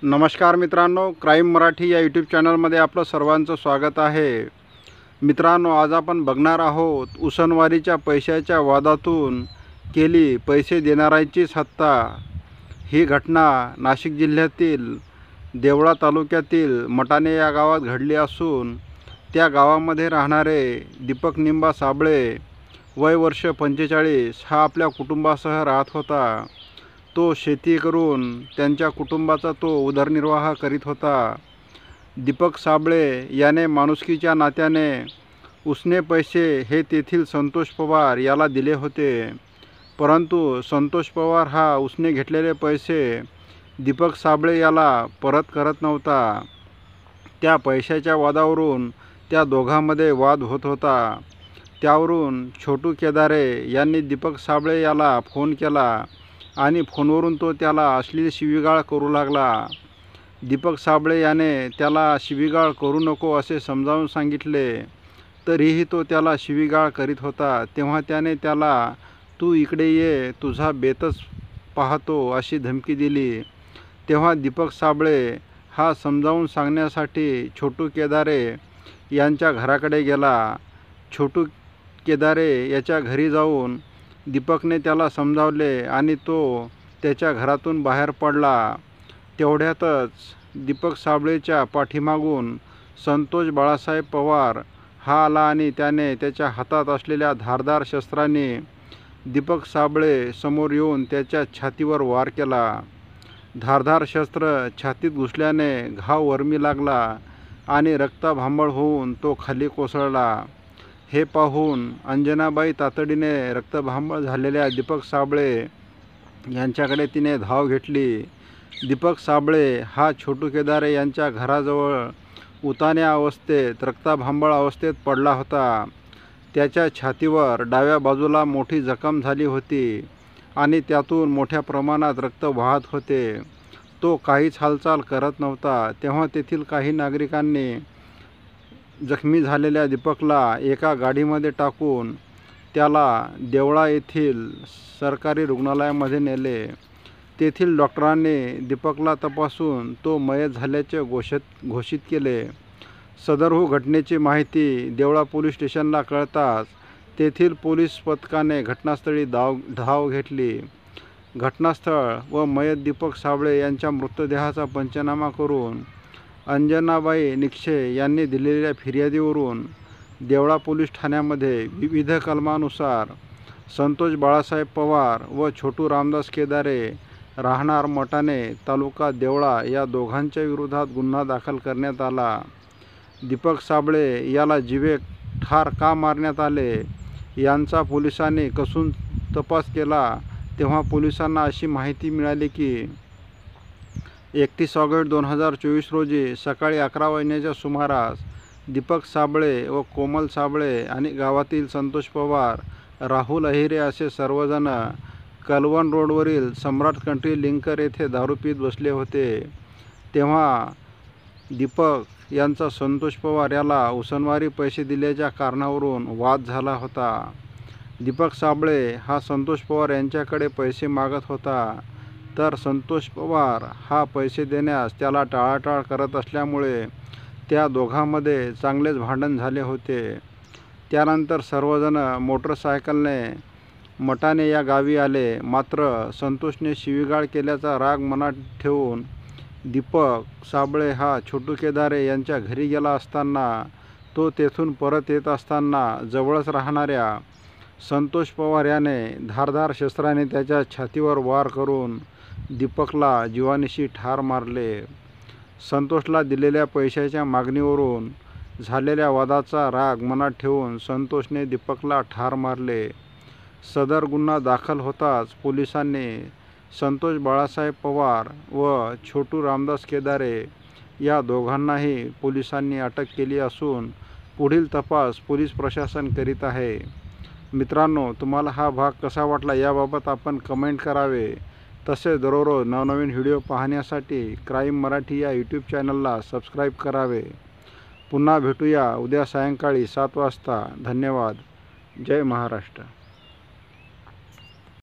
नमस्कार मित्रांनो, क्राईम मराठी या यूट्यूब चॅनलमध्ये आपलं सर्वांचं स्वागत आहे। मित्रांनो, आज आपण बघणार आहोत उसनवारीच्या पैशाच्या वादातून केली पैसे देणाऱ्यांचीच हत्या। ही घटना नाशिक जिल्ह्यातील देवळा तालुक्यातील मटाणे या गावात घडली असून त्या गावामध्ये राहणारे दीपक निंबा साबळे वय वर्ष 45 हा आपल्या कुटुंबासह राहत होता। तो शेती करून त्यांच्या कुटुंबाचा तो उदरनिर्वाह करीत होता। दीपक साबळे याने माणुसकीच्या नात्याने उसने पैसे हे तेथील संतोष पवार याला दिले होते, परंतु संतोष पवार हा उसने घेतलेले पैसे दीपक साबळे याला परत करत नव्हता। त्या पैशाच्या वादावरून त्या दोघांमध्ये वाद होत होता। त्यावरून छोटू केदारे यांनी दीपक साबळे याला फोन केला आणि फोनवरून तो त्याला अश्लील शिवीगाळ करू लागला। दीपक साबळे याने त्याला शिवीगाळ करू नको असे समजावून सांगितले, तरीही तो त्याला शिवीगाळ करीत होता। तेव्हा त्याने त्याला तू इकडे ये, तुझा बेतच पाहतो अशी धमकी दिली। तेव्हा दीपक साबळे हा समजावून सांगण्यासाठी छोटू केदारे यांच्या घराकडे गेला। छोटू केदारे याच्या घरी जाऊन दीपकने त्याला समजावले आणि तो त्याच्या घरातून बाहेर पडला। तेवढ्यातच दीपक साबळेच्या पाठीमागून संतोष बाळासाहेब पवार हा आला आणि त्याने त्याच्या हातात असलेल्या धारदार शस्त्राने दीपक साबळे समोर येऊन त्याच्या छातीवर वार केला। धारदार शस्त्र छातीत घुसल्याने घाव वर्मी लागला आणि रक्तभांबळ होऊन तो खाली कोसळला। हे पाहून अंजनाबाई तातडीने रक्तभांबळ झालेल्या दीपक साबळे यांच्याकडे तिने धाव घेतली। दीपक साबळे हा छोटू केदारे यांच्या घराजवळ उतान्या अवस्थेत रक्तभांबळ अवस्थेत पडला होता। त्याच्या छातीवर डाव्या बाजूला मोठी जखम झाली होती आणि त्यातून मोठ्या प्रमाणात रक्त वाहत होते। तो काहीच हालचाल करत नव्हता। तेव्हा तेथील काही नागरिकांनी जखमी झालेल्या दीपकला एका गाडीमध्ये टाकून त्याला देवळा येथील सरकारी रुग्णालयामध्ये नेले। तेथील डॉक्टरांनी दीपकला तपासून तो मयत झाल्याचे घोषित केले। सदरहू घटनेची माहिती देवळा पोलीस स्टेशनला कळताच तेथील पोलीस पथकाने घटनास्थळी धाव घेतली। घटनास्थळ व मयत दीपक साबळे यांच्या मृतदेहाचा पंचनामा करून अंजनाबाई निक्षे यांनी दिलेल्या फिर्यादीवरून देवळा पोलीस ठाण्यामध्ये विविध कलमानुसार संतोष बाळासाहेब पवार व छोटू रामदास केदारे राहणार मटाणे तालुका देवळा या दोघांच्या विरोधात गुन्हा दाखल करण्यात आला। दीपक साबळे याला जीवे ठार का मारण्यात आले यांचा पोलिसांनी कसून तपास केला। तेव्हा पोलिसांना अशी माहिती मिळाली की 31 ऑगस्ट 2024 रोजी सकाळी 11 वाजण्याच्या सुमारास दीपक साबळे व कोमल साबळे आणि गावातील संतोष पवार, राहुल अहिरे असे सर्वजण कलवण रोडवरील सम्राट कंट्री लिंकर येथे दारू पीत बसले होते। तेव्हा दीपक यांचा संतोष पवार याला उसनवारी पैसे दिल्याच्या कारणावरून वाद झाला होता। दीपक साबळे हा संतोष पवार यांच्याकडे पैसे मागत होता, तर संतोष पवार हा पैसे देण्यास त्याला टाळाटाळ करत असल्यामुळे त्या दोघांमध्ये चांगलेच भांडण झाले होते। त्यानंतर सर्वजण मोटरसायकलने मटाणे या गावी आले। मात्र संतोषने शिवीगाळ केल्याचा राग मनात ठेवून दीपक साबळे हा छोटू केदारे यांच्या घरी गेला असताना तो तेथून परत येत असताना जवळच राहणाऱ्या संतोष पवार याने धारदार शस्त्राने त्याच्या छातीवर वार करून दीपकला जीवानिशी ठार मारले। संतोषला दिलेल्या पैशाच्या मागणीवरून झालेल्या वादाचा राग मनात ठेवून संतोषने दीपकला ठार मारले। सदर गुन्हा दाखल होताच पोलिसांनी संतोष बाळासाहेब पवार व छोटू रामदास केदारे या दोघांनाही पोलिसांनी अटक केली असून पुढील तपास पोलीस प्रशासन करीत आहे। मित्रांनो, तुम्हाला हा भाग कसा वाटला याबाबत आपण कमेंट करावे। तसेच दररोज नवनवीन व्हिडिओ पाहण्यासाठी क्राईम मराठी या यूट्यूब चॅनलला सबस्क्राईब करावे। पुन्हा भेटूया उद्या सायंकाळी 7 वाजता। धन्यवाद। जय महाराष्ट्र।